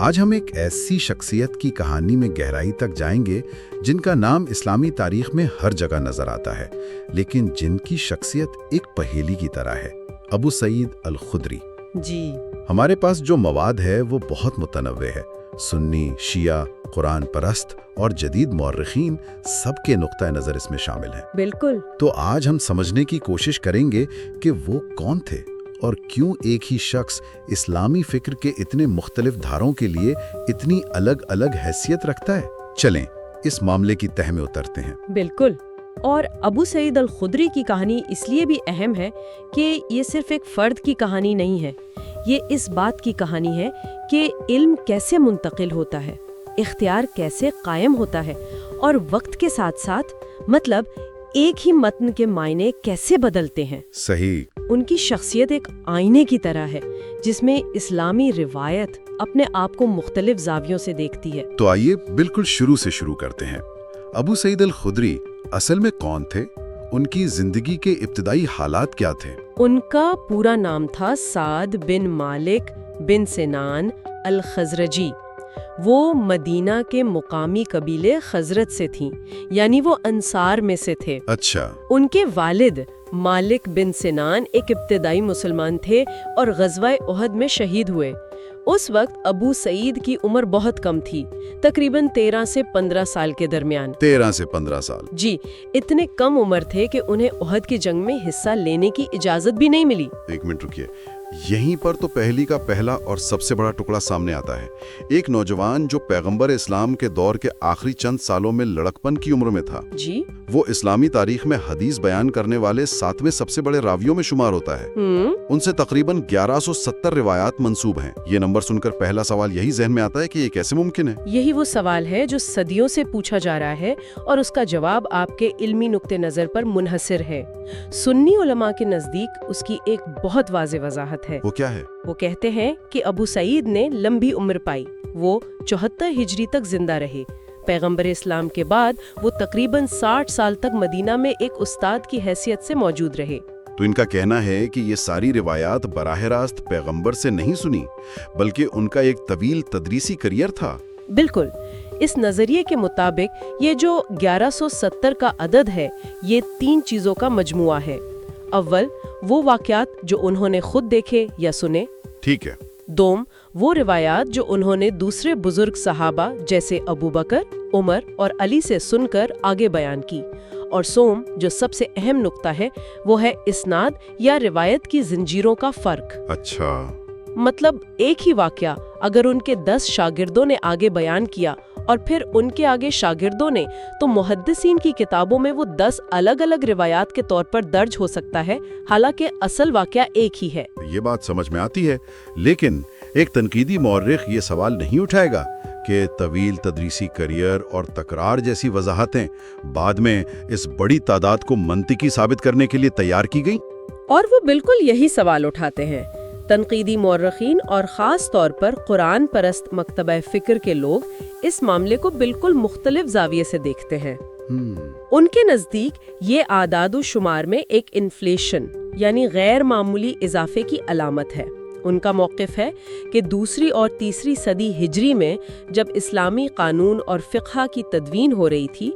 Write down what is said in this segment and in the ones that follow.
آج ہم ایک ایسی شخصیت کی کہانی میں گہرائی تک جائیں گے جن کا نام اسلامی تاریخ میں ہر جگہ نظر آتا ہے، لیکن جن کی شخصیت ایک پہیلی کی طرح ہے، ابو سعید الخدری۔ جی ہمارے پاس جو مواد ہے وہ بہت متنوع ہے۔ سنی، شیعہ، قرآن پرست اور جدید مورخین سب کے نقطہ نظر اس میں شامل ہیں۔ بالکل۔ تو آج ہم سمجھنے کی کوشش کریں گے کہ وہ کون تھے اور کیوں ایک ہی شخص اسلامی فکر کے اتنے مختلف دھاروں کے لیے اتنی الگ الگ حیثیت رکھتا ہے۔ چلیں اس معاملے کی تہہ میں اترتے ہیں۔ بالکل۔ اور ابو سعید الخدری کی کہانی اس لیے بھی اہم ہے کہ یہ صرف ایک فرد کی کہانی نہیں ہے، یہ اس بات کی کہانی ہے کہ علم کیسے منتقل ہوتا ہے، اختیار کیسے قائم ہوتا ہے اور وقت کے ساتھ ساتھ مطلب ایک ہی متن کے معنی کیسے بدلتے ہیں۔ صحیح۔ ان کی شخصیت ایک آئینے کی طرح ہے جس میں اسلامی روایت اپنے آپ کو مختلف زاویوں سے دیکھتی ہے۔ تو آئیے بالکل شروع سے شروع کرتے ہیں۔ ابو سعید الخدری اصل میں کون تھے؟ ان کی زندگی کے ابتدائی حالات کیا تھے؟ ان کا پورا نام تھا سعد بن مالک بن سنان الخزرجی۔ وہ مدینہ کے مقامی قبیلے خزرج سے تھیں، یعنی وہ انصار میں سے تھے۔ اچھا۔ ان کے والد مالک بن سنان ایک ابتدائی مسلمان تھے اور غزوہ احد میں شہید ہوئے۔ اس وقت ابو سعید کی عمر بہت کم تھی، تقریباً 13 سے 15 سال کے درمیان۔ 13 سے 15 سال؟ جی، اتنے کم عمر تھے کہ انہیں احد کی جنگ میں حصہ لینے کی اجازت بھی نہیں ملی۔ ایک منٹ رکیے، یہیں پر تو پہلی کا پہلا اور سب سے بڑا ٹکڑا سامنے آتا ہے۔ ایک نوجوان جو پیغمبر اسلام کے دور کے آخری چند سالوں میں لڑکپن کی عمر میں تھا، جی، وہ اسلامی تاریخ میں حدیث بیان کرنے والے 7ویں سب سے بڑے راویوں میں شمار ہوتا ہے۔ ان سے تقریباً 1170 روایات منسوب ہیں۔ یہ نمبر سن کر پہلا سوال یہی ذہن میں آتا ہے کہ یہ کیسے ممکن ہے؟ یہی وہ سوال ہے جو صدیوں سے پوچھا جا رہا ہے اور اس کا جواب آپ کے علمی نقطہ نظر پر منحصر ہے۔ سنی علماء کے نزدیک اس کی ایک بہت واضح وضاحت ہے۔ وہ کیا ہے؟ وہ کہتے ہیں کہ ابو سعید نے لمبی عمر پائی، وہ 74 ہجری تک زندہ رہے۔ پیغمبر اسلام کے بعد وہ تقریباً 60 سال تک مدینہ میں ایک استاد کی حیثیت سے موجود رہے۔ تو ان کا کہنا ہے کہ یہ ساری روایات براہ راست پیغمبر سے نہیں سنی، بلکہ ان کا ایک طویل تدریسی کیریئر تھا۔ بالکل۔ اس نظریے کے مطابق یہ جو 1170 کا عدد ہے، یہ 3 چیزوں کا مجموعہ ہے۔ اول، وہ واقعات جو انہوں نے خود دیکھے یا سنے۔ ٹھیک ہے۔ دوم، وہ روایات جو انہوں نے دوسرے بزرگ صحابہ جیسے ابو بکر، عمر اور علی سے سن کر آگے بیان کی۔ اور سوم، جو سب سے اہم نقطہ ہے، وہ ہے اسناد یا روایت کی زنجیروں کا فرق۔ اچھا۔ مطلب ایک ہی واقعہ اگر ان کے 10 شاگردوں نے آگے بیان کیا اور پھر ان کے آگے شاگردوں نے، تو محدثین کی کتابوں میں وہ 10 الگ الگ روایات کے طور پر درج ہو سکتا ہے، حالانکہ اصل واقعہ ایک ہی ہے۔ یہ بات سمجھ میں آتی ہے، لیکن ایک تنقیدی مورخ یہ سوال نہیں اٹھائے گا کہ طویل تدریسی کیریئر اور تکرار جیسی وضاحتیں بعد میں اس بڑی تعداد کو منطقی ثابت کرنے کے لیے تیار کی گئیں؟ اور وہ بالکل یہی سوال اٹھاتے ہیں۔ تنقیدی مورخین اور خاص طور پر قرآن پرست مکتبہ فکر کے لوگ اس معاملے کو بالکل مختلف زاویے سے دیکھتے ہیں۔ ان کے نزدیک یہ اعداد و شمار میں ایک انفلیشن یعنی غیر معمولی اضافے کی علامت ہے۔ ان کا موقف ہے کہ دوسری اور تیسری صدی ہجری میں جب اسلامی قانون اور فقہ کی تدوین ہو رہی تھی،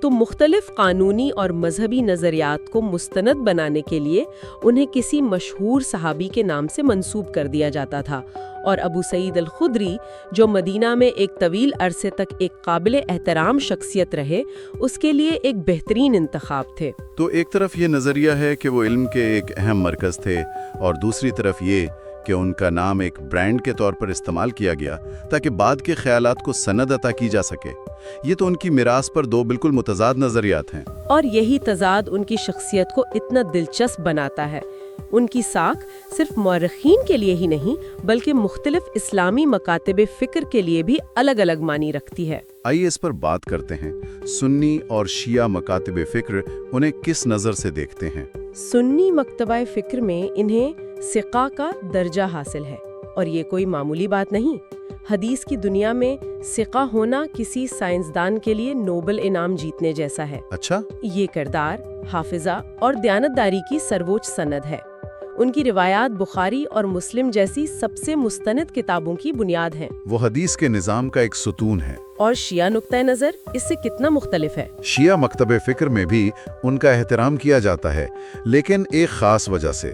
تو مختلف قانونی اور مذہبی نظریات کو مستند بنانے کے لیے انہیں کسی مشہور صحابی کے نام سے منسوب کر دیا جاتا تھا، اور ابو سعید الخدری جو مدینہ میں ایک طویل عرصے تک ایک قابل احترام شخصیت رہے، اس کے لیے ایک بہترین انتخاب تھے۔ تو ایک طرف یہ نظریہ ہے کہ وہ علم کے ایک اہم مرکز تھے، اور دوسری طرف یہ کہ ان کا نام ایک برانڈ کے طور پر استعمال کیا گیا تاکہ بعد کے خیالات کو سند عطا کی جا سکے۔ یہ تو ان کی میراث پر 2 بالکل متضاد نظریات ہیں، اور یہی تضاد ان کی شخصیت کو اتنا دلچسپ بناتا ہے۔ ان کی ساکھ صرف مورخین کے لیے ہی نہیں بلکہ مختلف اسلامی مکاتب فکر کے لیے بھی الگ الگ معنی رکھتی ہے۔ آئیے اس پر بات کرتے ہیں۔ سنی اور شیعہ مکاتب فکر انہیں کس نظر سے دیکھتے ہیں؟ سنی مکتبہ فکر میں انہیں ثقہ کا درجہ حاصل ہے، اور یہ کوئی معمولی بات نہیں۔ حدیث کی دنیا میں ثقہ ہونا کسی سائنسدان کے لیے نوبل انعام جیتنے جیسا ہے۔ اچھا۔ یہ کردار، حافظہ اور دیانتداری کی سرووچ سند ہے۔ ان کی روایات بخاری اور مسلم جیسی سب سے مستند کتابوں کی بنیاد ہیں۔ وہ حدیث کے نظام کا ایک ستون ہے۔ اور شیعہ نقطۂ نظر اس سے کتنا مختلف ہے؟ شیعہ مکتب فکر میں بھی ان کا احترام کیا جاتا ہے، لیکن ایک خاص وجہ سے۔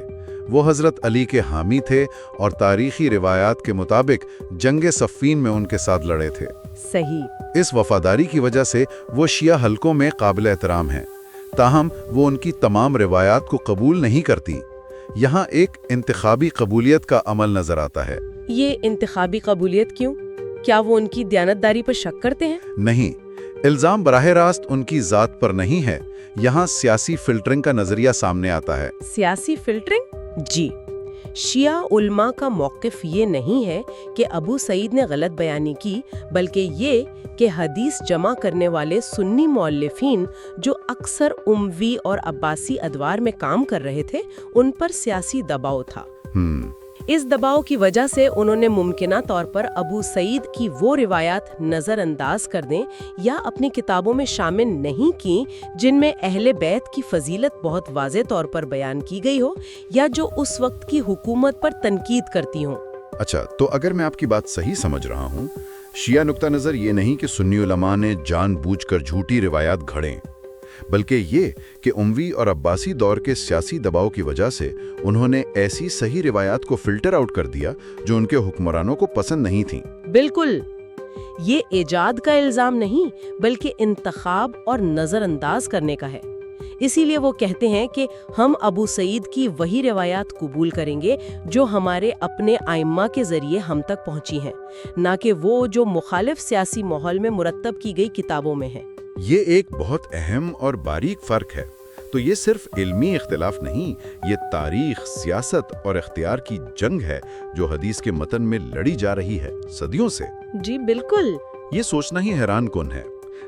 وہ حضرت علی کے حامی تھے اور تاریخی روایات کے مطابق جنگ صفین میں ان کے ساتھ لڑے تھے۔ صحیح۔ اس وفاداری کی وجہ سے وہ شیعہ حلقوں میں قابل احترام ہیں، تاہم وہ ان کی تمام روایات کو قبول نہیں کرتی۔ یہاں ایک انتخابی قبولیت کا عمل نظر آتا ہے۔ یہ انتخابی قبولیت کیوں؟ کیا وہ ان کی دیانتداری پر شک کرتے ہیں؟ نہیں، الزام براہ راست ان کی ذات پر نہیں ہے۔ یہاں سیاسی فلٹرنگ کا نظریہ سامنے آتا ہے۔ سیاسی فلٹرنگ؟ جی، شیعہ علماء کا موقف یہ نہیں ہے کہ ابو سعید نے غلط بیانی کی، بلکہ یہ کہ حدیث جمع کرنے والے سنی مؤلفین جو اکثر اموی اور عباسی ادوار میں کام کر رہے تھے، ان پر سیاسی دباؤ تھا۔ اس دباؤ کی وجہ سے انہوں نے ممکنہ طور پر ابو سعید کی وہ روایات نظر انداز کر دیں یا اپنی کتابوں میں شامل نہیں کی جن میں اہل بیت کی فضیلت بہت واضح طور پر بیان کی گئی ہو یا جو اس وقت کی حکومت پر تنقید کرتی ہوں۔ اچھا، تو اگر میں آپ کی بات صحیح سمجھ رہا ہوں، شیعہ نقطہ نظر یہ نہیں کہ سنی علماء نے جان بوجھ کر جھوٹی روایات گھڑیں، بلکہ یہ کہ اموی اور عباسی دور کے سیاسی دباؤ کی وجہ سے انہوں نے ایسی صحیح روایات کو فلٹر آؤٹ کر دیا جو ان کے حکمرانوں کو پسند نہیں تھیں۔ بالکل، یہ ایجاد کا الزام نہیں بلکہ انتخاب اور نظر انداز کرنے کا ہے۔ اسی لیے وہ کہتے ہیں کہ ہم ابو سعید کی وہی روایات قبول کریں گے جو ہمارے اپنے ائمہ کے ذریعے ہم تک پہنچی ہیں، نہ کہ وہ جو مخالف سیاسی ماحول میں مرتب کی گئی کتابوں میں ہیں۔ یہ ایک بہت اہم اور باریک فرق ہے۔ تو یہ صرف علمی اختلاف نہیں، یہ تاریخ، سیاست اور اختیار کی جنگ ہے جو حدیث کے متن میں لڑی جا رہی ہے صدیوں سے۔ جی بالکل۔ یہ سوچنا ہی حیران کن ہے،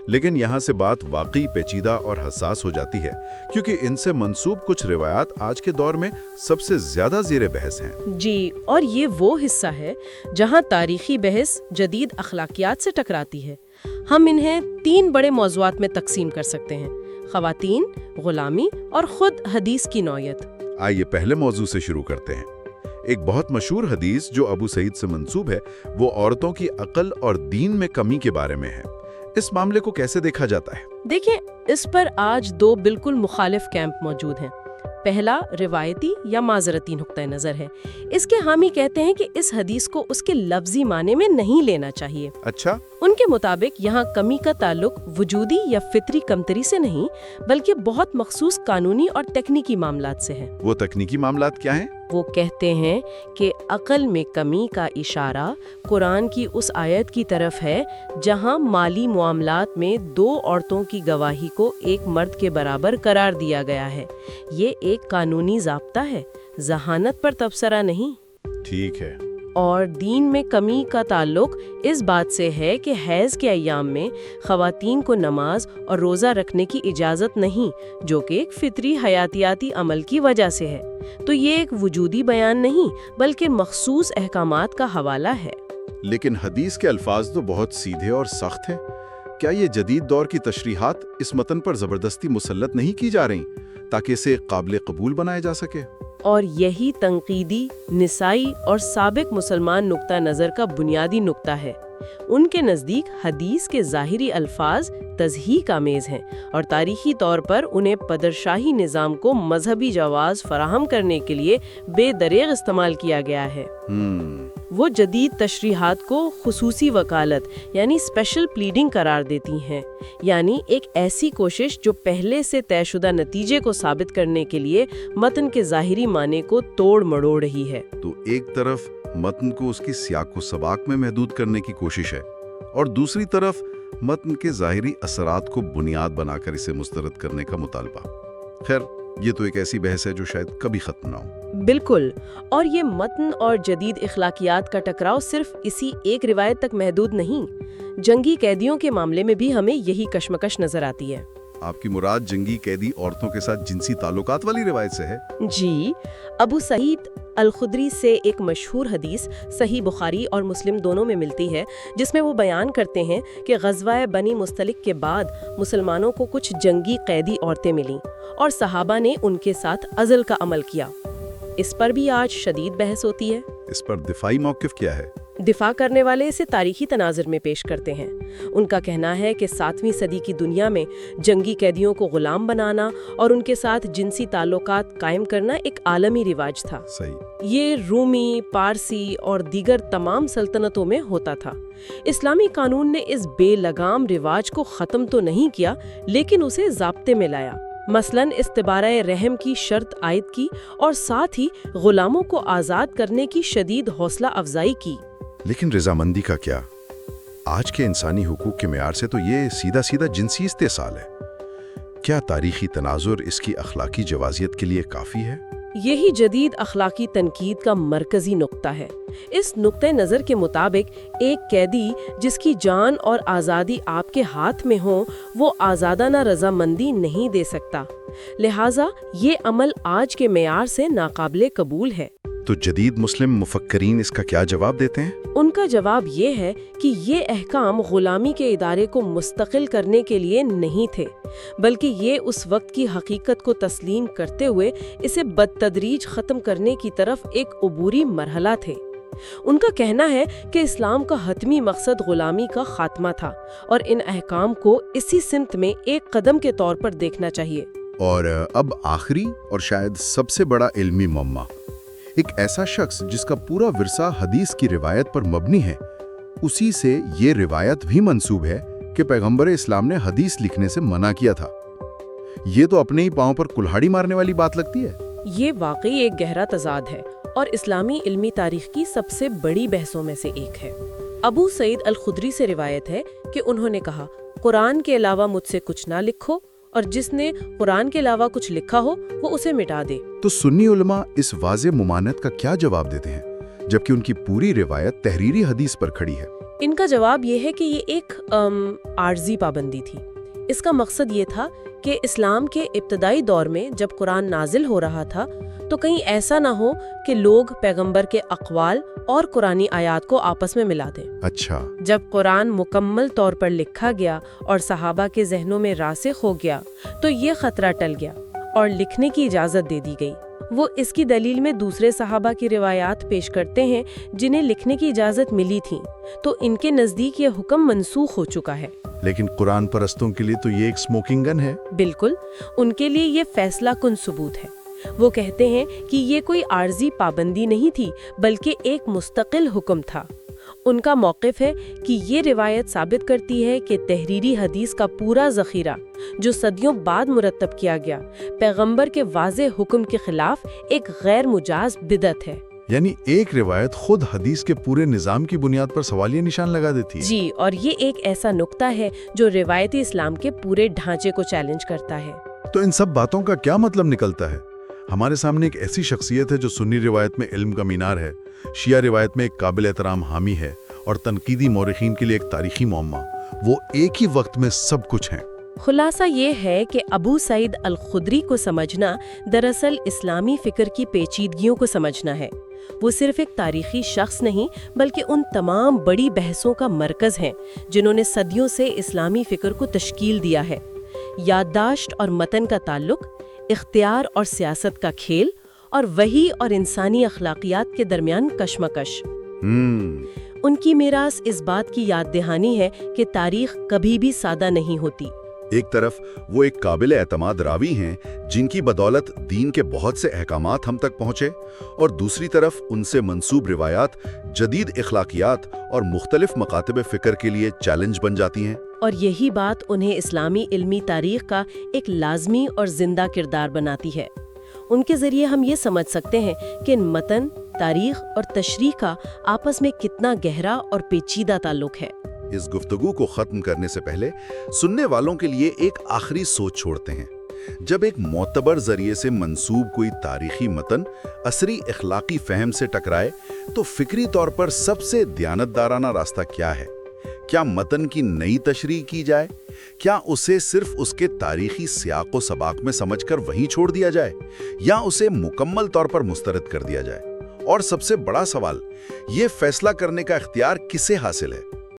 لیکن یہاں سے بات واقعی پیچیدہ اور حساس ہو جاتی ہے، کیونکہ ان سے منسوب کچھ روایات آج کے دور میں سب سے زیادہ زیر بحث ہیں۔ جی، اور یہ وہ حصہ ہے جہاں تاریخی بحث جدید اخلاقیات سے ٹکراتی ہے۔ ہم انہیں 3 بڑے موضوعات میں تقسیم کر سکتے ہیں: خواتین، غلامی اور خود حدیث کی نوعیت۔ آئیے پہلے موضوع سے شروع کرتے ہیں۔ ایک بہت مشہور حدیث جو ابو سعید سے منسوب ہے وہ عورتوں کی عقل اور دین میں کمی کے بارے میں ہے۔ اس معاملے کو کیسے دیکھا جاتا ہے؟ دیکھیں، اس پر آج 2 بالکل مخالف کیمپ موجود ہیں۔ پہلا روایتی یا معذرتی نقطۂ نظر ہے۔ اس کے حامی کہتے ہیں کہ اس حدیث کو اس کے لفظی معنی میں نہیں لینا چاہیے۔ اچھا، ان کے مطابق یہاں کمی کا تعلق وجودی یا فطری کمتری سے نہیں بلکہ بہت مخصوص قانونی اور تکنیکی معاملات سے ہے۔ وہ تکنیکی معاملات کیا ہیں؟ وہ کہتے ہیں کہ عقل میں کمی کا اشارہ قرآن کی اس آیت کی طرف ہے جہاں مالی معاملات میں 2 عورتوں کی گواہی کو ایک مرد کے برابر قرار دیا گیا ہے۔ یہ ایک قانونی ضابطہ ہے، ذہانت پر تبصرہ نہیں۔ ٹھیک ہے۔ اور دین میں کمی کا تعلق اس بات سے ہے کہ حیض کے ایام میں خواتین کو نماز اور روزہ رکھنے کی اجازت نہیں، جو کہ ایک فطری حیاتیاتی عمل کی وجہ سے ہے۔ تو یہ ایک وجودی بیان نہیں بلکہ مخصوص احکامات کا حوالہ ہے۔ لیکن حدیث کے الفاظ تو بہت سیدھے اور سخت ہیں۔ کیا یہ جدید دور کی تشریحات اس متن پر زبردستی مسلط نہیں کی جا رہی تاکہ اسے قابل قبول بنایا جا سکے؟ اور یہی تنقیدی، نسائی اور سابق مسلمان نقطہ نظر کا بنیادی نقطہ ہے۔ ان کے نزدیک حدیث کے ظاہری الفاظ تضحیک آمیز ہیں اور تاریخی طور پر انہیں پدرشاہی نظام کو مذہبی جواز فراہم کرنے کے لیے بے دریغ استعمال کیا گیا ہے۔ وہ جدید تشریحات کو خصوصی وکالت یعنی اسپیشل پلیڈنگ قرار دیتی ہیں، یعنی ایک ایسی کوشش جو پہلے سے طے شدہ نتیجے کو ثابت کرنے کے لیے متن کے ظاہری معنی کو توڑ مڑوڑ رہی ہے۔ تو ایک طرف متن کو اس کی سیاق و سباق میں محدود کرنے کی کوشش ہے اور دوسری طرف متن کے ظاہری اثرات کو بنیاد بنا کر اسے مسترد کرنے کا مطالبہ۔ خیر، یہ تو ایک ایسی بحث ہے جو شاید کبھی ختم نہ ہو۔ بالکل، اور یہ متن اور جدید اخلاقیات کا ٹکراؤ صرف اسی ایک روایت تک محدود نہیں۔ جنگی قیدیوں کے معاملے میں بھی ہمیں یہی کشمکش نظر آتی ہے۔ آپ کی مراد جنگی قیدی عورتوں کے ساتھ جنسی تعلقات والی روایت سے ہے؟ جی، ابو سعید الخدری سے ایک مشہور حدیث صحیح بخاری اور مسلم دونوں میں ملتی ہے، جس میں وہ بیان کرتے ہیں کہ غزوہ بنی مستلق کے بعد مسلمانوں کو کچھ جنگی قیدی عورتیں ملیں اور صحابہ نے ان کے ساتھ عزل کا عمل کیا۔ اس پر بھی آج شدید بحث ہوتی ہے۔ اس پر دفاعی موقف کیا ہے؟ دفاع کرنے والے اسے تاریخی تناظر میں پیش کرتے ہیں۔ ان کا کہنا ہے کہ 7ویں صدی کی دنیا میں جنگی قیدیوں کو غلام بنانا اور ان کے ساتھ جنسی تعلقات قائم کرنا ایک عالمی رواج تھا۔ صحیح۔ یہ رومی، پارسی اور دیگر تمام سلطنتوں میں ہوتا تھا۔ اسلامی قانون نے اس بے لگام رواج کو ختم تو نہیں کیا، لیکن اسے ضابطے میں لایا۔ مثلاً استبارہ رحم کی شرط عائد کی اور ساتھ ہی غلاموں کو آزاد کرنے کی شدید حوصلہ افزائی کی۔ لیکن رضامندی کا کیا؟ آج کے انسانی حقوق کے معیار سے تو یہ سیدھا سیدھا جنسی استحصال ہے۔ کیا تاریخی تناظر اس کی اخلاقی جوازیت کے لیے کافی ہے؟ یہی جدید اخلاقی تنقید کا مرکزی نقطہ ہے۔ اس نقطہ نظر کے مطابق ایک قیدی جس کی جان اور آزادی آپ کے ہاتھ میں ہو، وہ آزادانہ رضامندی نہیں دے سکتا۔ لہٰذا یہ عمل آج کے معیار سے ناقابل قبول ہے۔ تو جدید مسلم مفکرین اس کا کیا جواب دیتے ہیں؟ ان کا جواب یہ ہے کہ یہ احکام غلامی کے ادارے کو مستقل کرنے کے لیے نہیں تھے، بلکہ یہ اس وقت کی حقیقت کو تسلیم کرتے ہوئے اسے بدتدریج ختم کرنے کی طرف ایک عبوری مرحلہ تھے۔ ان کا کہنا ہے کہ اسلام کا حتمی مقصد غلامی کا خاتمہ تھا اور ان احکام کو اسی سمت میں ایک قدم کے طور پر دیکھنا چاہیے۔ اور اب آخری اور شاید سب سے بڑا علمی معمہ، ایک ایسا شخص جس کا پورا ورثہ حدیث کی روایت پر مبنی ہے، اسی سے یہ روایت بھی منسوب ہے کہ پیغمبر اسلام نے حدیث لکھنے سے منع کیا تھا۔ یہ تو اپنے ہی پاؤں پر کلہاڑی مارنے والی بات لگتی ہے۔ یہ واقعی ایک گہرا تضاد ہے اور اسلامی علمی تاریخ کی سب سے بڑی بحثوں میں سے ایک ہے۔ ابو سعید الخدری سے روایت ہے کہ انہوں نے کہا، قرآن کے علاوہ مجھ سے کچھ نہ لکھو، اور جس نے قرآن کے علاوہ کچھ لکھا ہو وہ اسے مٹا دے۔ تو سنی علماء اس واضح ممانعت کا کیا جواب دیتے ہیں، جبکہ ان کی پوری روایت تحریری حدیث پر کھڑی ہے؟ ان کا جواب یہ ہے کہ یہ ایک عارضی پابندی تھی۔ اس کا مقصد یہ تھا کہ اسلام کے ابتدائی دور میں جب قرآن نازل ہو رہا تھا تو کہیں ایسا نہ ہو کہ لوگ پیغمبر کے اقوال اور قرآنی آیات کو آپس میں ملا دیں۔ اچھا۔ جب قرآن مکمل طور پر لکھا گیا اور صحابہ کے ذہنوں میں راسخ ہو گیا تو یہ خطرہ ٹل گیا اور لکھنے کی اجازت دے دی گئی۔ وہ اس کی دلیل میں دوسرے صحابہ کی روایات پیش کرتے ہیں جنہیں لکھنے کی اجازت ملی تھی، تو ان کے نزدیک یہ حکم منسوخ ہو چکا ہے۔ لیکن قرآن پرستوں کے لیے تو یہ ایک سموکنگ گن ہے۔ بالکل، ان کے لیے یہ فیصلہ کن ثبوت ہے۔ وہ کہتے ہیں کہ یہ کوئی عارضی پابندی نہیں تھی بلکہ ایک مستقل حکم تھا۔ ان کا موقف ہے کہ یہ روایت ثابت کرتی ہے کہ تحریری حدیث کا پورا ذخیرہ جو صدیوں بعد مرتب کیا گیا، پیغمبر کے واضح حکم کے خلاف ایک غیر مجاز بدعت ہے۔ یعنی ایک روایت خود حدیث کے پورے نظام کی بنیاد پر سوالیہ نشان لگا دیتی ہے۔ جی، اور یہ ایک ایسا نقطہ ہے جو روایتی اسلام کے پورے ڈھانچے کو چیلنج کرتا ہے۔ تو ان سب باتوں کا کیا مطلب نکلتا ہے؟ ہمارے سامنے ایک ایسی شخصیت ہے جو سنی روایت میں علم کا مینار ہے، شیعہ روایت میں ایک قابل احترام حامی ہے، اور تنقیدی مورخین کے لیے ایک تاریخی معمہ۔ وہ ایک ہی وقت میں سب کچھ ہیں۔ خلاصہ یہ ہے کہ ابو سعید الخدری کو سمجھنا دراصل اسلامی فکر کی پیچیدگیوں کو سمجھنا ہے۔ وہ صرف ایک تاریخی شخص نہیں بلکہ ان تمام بڑی بحثوں کا مرکز ہیں جنہوں نے صدیوں سے اسلامی فکر کو تشکیل دیا ہے۔ یادداشت اور متن کا تعلق، اختیار اور سیاست کا کھیل، اور وحی اور انسانی اخلاقیات کے درمیان کشمکش۔ ان کی میراث اس بات کی یاد دہانی ہے کہ تاریخ کبھی بھی سادہ نہیں ہوتی۔ ایک طرف وہ ایک قابل اعتماد راوی ہیں جن کی بدولت دین کے بہت سے احکامات ہم تک پہنچے، اور دوسری طرف ان سے منسوب روایات جدید اخلاقیات اور مختلف مکاتب فکر کے لیے چیلنج بن جاتی ہیں۔ اور یہی بات انہیں اسلامی علمی تاریخ کا ایک لازمی اور زندہ کردار بناتی ہے۔ ان کے ذریعے ہم یہ سمجھ سکتے ہیں کہ متن، تاریخ اور تشریح کا آپس میں کتنا گہرا اور پیچیدہ تعلق ہے۔ اس گفتگو کو ختم کرنے سے پہلے سننے والوں کے لیے ایک آخری سوچ چھوڑتے ہیں۔ جب ایک معتبر ذریعے سے منسوب کوئی تاریخی متن عصری اخلاقی فہم سے ٹکرائے تو فکری طور پر سب سے دیانتدارانہ راستہ کیا ہے؟ کیا متن کی نئی تشریح کی جائے؟ کیا اسے صرف اس کے تاریخی سیاق و سباق میں سمجھ کر وہیں چھوڑ دیا جائے، یا اسے مکمل طور پر مسترد کر دیا جائے؟ اور سب سے بڑا سوال، یہ فیصلہ کرنے کا اختیار کسے حاصل ہے؟